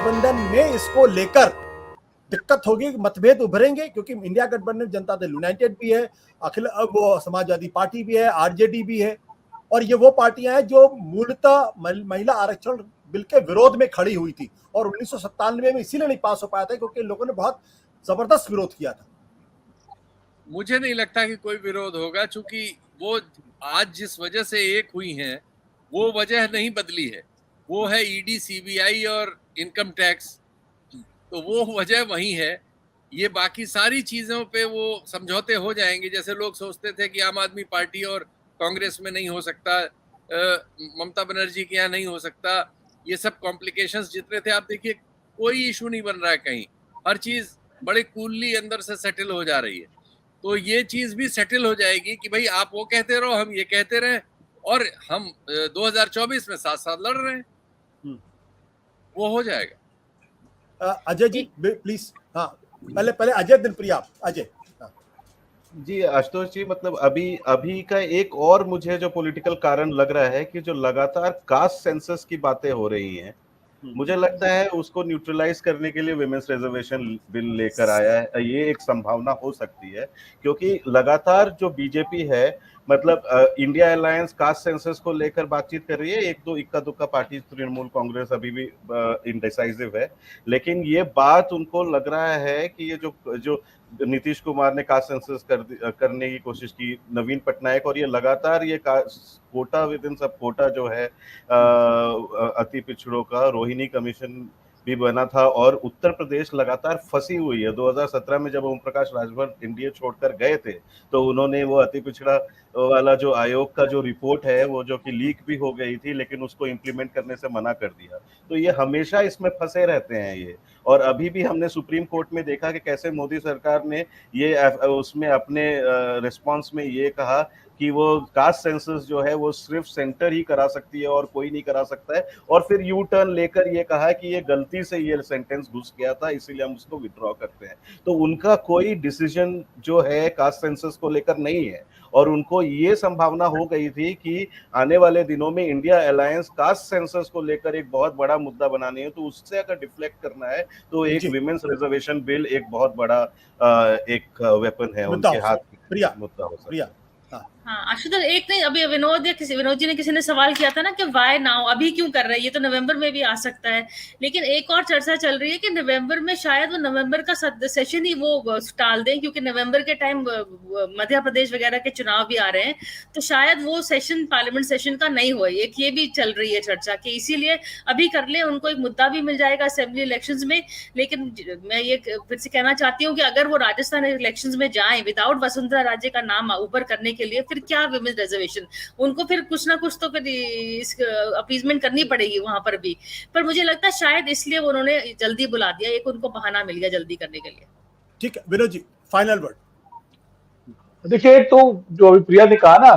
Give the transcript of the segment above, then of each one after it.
गठबंधन में इसको लेकर दिक्कत होगी, मतभेद उभरेंगे, क्योंकि इंडिया गठबंधन जनता दल यूनाइटेड भी है, अखिल वो समाजवादी पार्टी भी है, आरजेडी भी है, और ये वो पार्टियां हैं जो मूलतः महिला आरक्षण बिल के विरोध में खड़ी हुई थी और 1997 में इसीलिए नहीं पास हो पाया था क्योंकि लोगों ने बहुत जबरदस्त विरोध किया था। मुझे नहीं लगता कि कोई विरोध होगा, चूंकि वो आज जिस वजह से एक हुई हैं वो वजह नहीं बदली है, वो है ईडी, सीबीआई और इनकम टैक्स, तो वो वजह वही है। ये बाकी सारी चीजों पे वो समझौते हो जाएंगे। जैसे लोग सोचते थे कि आम आदमी पार्टी और कांग्रेस में नहीं हो सकता, ममता बनर्जी के यहाँ नहीं हो सकता, ये सब कॉम्प्लिकेशंस जितने थे, आप देखिए कोई इशू नहीं बन रहा है कहीं, हर चीज बड़े कूलली अंदर से सेटल हो जा रही है। तो ये चीज भी सेटल हो जाएगी कि भाई आप वो कहते रहो, हम ये कहते रहे, और हम 2024 में साथ साथ लड़ रहे हैं, वो हो जाएगा। अजय जी प्लीज। हाँ, पहले अजय, दिन प्रिया। अजय जी, आशुतोष जी, मतलब अभी का एक और मुझे जो पॉलिटिकल कारण लग रहा है कि जो लगातार कास्ट सेंसस की बातें हो रही हैं, मुझे लगता है उसको न्यूट्रलाइज करने के लिए विमेंस रिजर्वेशन बिल लेकर आया है। ये एक संभावना हो सकती है क्योंकि लगातार जो बीजेपी है, मतलब इंडिया अलायंस कास्ट सेंसस को लेकर बातचीत कर रही है। एक दो इक्का दुक्का पार्टी, तृणमूल कांग्रेस अभी भी इंडिसाइसिव है, लेकिन ये बात उनको लग रहा है कि ये जो नीतीश कुमार ने कास्ट सेंसस करने की कोशिश की, नवीन पटनायक, और ये लगातार ये कोटा विद इन सब कोटा जो है अति पिछड़ों का, रोहिणी कमीशन भी बना था, और उत्तर प्रदेश लगातार फंसी हुई है। 2017 में जब ओम प्रकाश राजभर इंडिया छोड़कर गए थे तो उन्होंने वो अति पिछड़ा वाला जो आयोग का जो रिपोर्ट है वो जो कि लीक भी हो गई थी, लेकिन उसको इम्प्लीमेंट करने से मना कर दिया। तो ये हमेशा इसमें फंसे रहते हैं ये। और अभी भी हमने सुप्रीम कोर्ट में देखा कि कैसे मोदी सरकार ने ये उसमें अपने रिस्पांस में ये कहा कि वो कास्ट सेंसस जो है वो सिर्फ सेंटर ही करा सकती है और कोई नहीं करा सकता है, और फिर यू टर्न लेकर ये कहा कि ये गलती से ये सेंटेंस घुस गया था इसीलिए हम उसको विड्रॉ करते हैं। तो उनका कोई डिसीजन जो है कास्ट सेंसस को लेकर नहीं है, और उनको ये संभावना हो गई थी कि आने वाले दिनों में इंडिया अलायंस कास्ट सेंसस को लेकर एक बहुत बड़ा मुद्दा बनानी है, तो उससे अगर डिफ्लेक्ट करना है तो एक विमेंस रिजर्वेशन बिल एक बहुत बड़ा एक वेपन है उनके हाथ में, मुद्दा हो सकता है। हाँ आशुतोष, एक नहीं, अभी विनोद जी ने किसी ने सवाल किया था ना कि वाई नाउ, अभी क्यों कर रहे हैं, ये तो नवंबर में भी आ सकता है। लेकिन एक और चर्चा चल रही है कि नवंबर में शायद वो नवंबर का सेशन ही वो टाल दें, क्योंकि नवंबर के टाइम मध्य प्रदेश वगैरह के चुनाव भी आ रहे हैं, तो शायद वो सेशन पार्लियामेंट सेशन का नहीं हो। एक ये भी चल रही है चर्चा कि इसीलिए अभी कर ले, उनको एक मुद्दा भी मिल जाएगा असेंबली इलेक्शंस में। लेकिन मैं ये फिर से कहना चाहती हूँ कि अगर वो राजस्थान इलेक्शंस में जाए विदाउट वसुंधरा राजे का नाम ऊपर करने के लिए, फिर क्या विमेंस रिजर्वेशन, उनको फिर कुछ ना कुछ तो फिर अपीजमेंट करनी पड़ेगी वहां पर भी। पर मुझे लगता है शायद इसलिए उन्होंने जल्दी बुला दिया, एक उनको बहाना मिल गया जल्दी करने के लिए। ठीक है विनोद जी, फाइनल वर्ड। देखिए, तो जो अभी प्रिया ने कहा ना,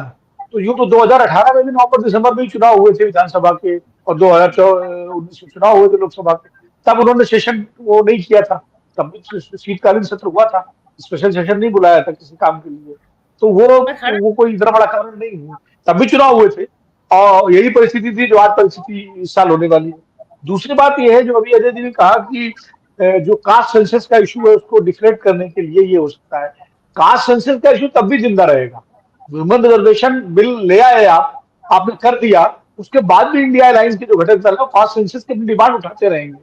तो यूं तो 2018 में भी नवंबर दिसंबर में चुनाव हुए थे विधानसभा के, और 2019 में चुनाव हुए थे लोकसभा के, तब उन्होंने सेशन वो नहीं किया था, तब शीतकालीन सत्र हुआ था, स्पेशल सेशन नहीं बुलाया था किसी काम के लिए। तो वो कोई इतना बड़ा कारण नहीं है, तब भी चुनाव हुए थे और यही परिस्थिति थी जो आज परिस्थिति इस साल होने वाली है। दूसरी बात यह है जो अभी अजय जी ने कहा कि जो कास्ट सेंसस का इशू है उसको डिफरेंट करने के लिए ये हो सकता है। कास्ट सेंसस का इशू तब भी जिंदा रहेगा। वुमेन रिजर्वेशन बिल ले आए आपने कर दिया, उसके बाद भी इंडिया अलायंस के जो घटक दल है कास्ट सेंसस की डिमांड उठाते रहेंगे।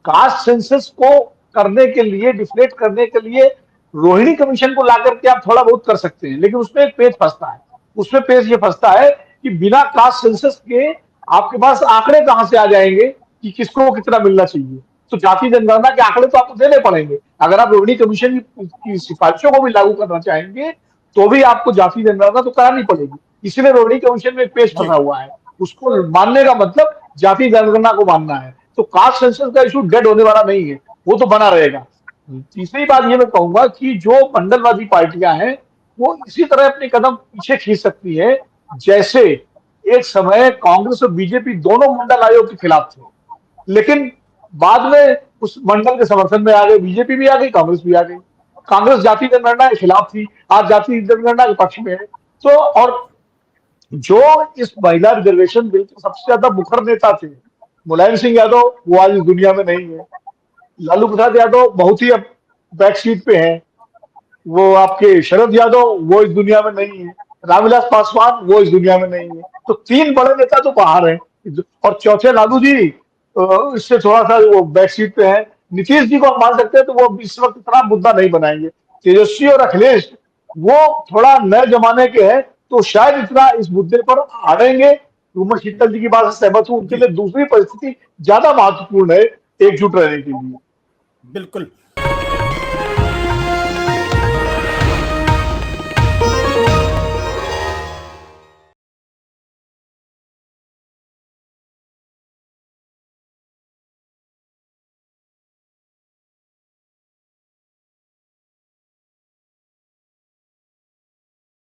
कास्ट सेंसस को करने के लिए, डिफरेंट करने के लिए रोहिणी कमीशन को लाकर के आप थोड़ा बहुत कर सकते हैं, लेकिन उसमें एक पेच फंसता है। उसमें पेच ये फंसता है कि बिना कास्ट सेंसस के आपके पास आंकड़े कहां से आ जाएंगे कि किसको कितना मिलना चाहिए। तो जाति जनगणना के आंकड़े तो आपको देने पड़ेंगे। अगर आप रोहिणी कमीशन की सिफारिशों को भी लागू करना चाहेंगे तो भी आपको जाति जनगणना तो करानी पड़ेगी। इसलिए रोहिणी कमीशन में पेच फंसा हुआ है, उसको मानने का मतलब जाति जनगणना को मानना है। तो कास्ट सेंसस का इशू डेड होने वाला नहीं है, वो तो बना रहेगा। तीसरी बात ये मैं कहूंगा कि जो मंडलवादी पार्टियां हैं वो इसी तरह अपने कदम पीछे खींच सकती है, जैसे एक समय कांग्रेस और बीजेपी दोनों मंडल आयोग के खिलाफ थे, लेकिन बाद में उस मंडल के समर्थन में आ गए, बीजेपी भी आ गई, कांग्रेस भी आ गई। कांग्रेस जाति जनगणना के खिलाफ थी, आज जाति जनगणना के पक्ष में है। तो और जो इस महिला रिजर्वेशन बिल के सबसे ज्यादा मुखर नेता थे मुलायम सिंह यादव वो आज इस दुनिया में नहीं है। लालू प्रसाद यादव बहुत ही अब बैक सीट पे हैं। वो आपके शरद यादव वो इस दुनिया में नहीं है। रामविलास पासवान वो इस दुनिया में नहीं है। तो 3 बड़े नेता तो बाहर हैं और चौथे लालू जी इससे थोड़ा सा वो बैक सीट पे हैं। नीतीश जी को हम मान सकते हैं, तो वो इस वक्त इतना मुद्दा नहीं बनाएंगे। तेजस्वी और अखिलेश वो थोड़ा नए जमाने के हैं, तो शायद इतना इस मुद्दे पर अड़ेंगे। उमर शीतल जी की बात से सहमत हूं, उनके लिए दूसरी परिस्थिति ज्यादा महत्वपूर्ण है एकजुट रहने के लिए। बिल्कुल।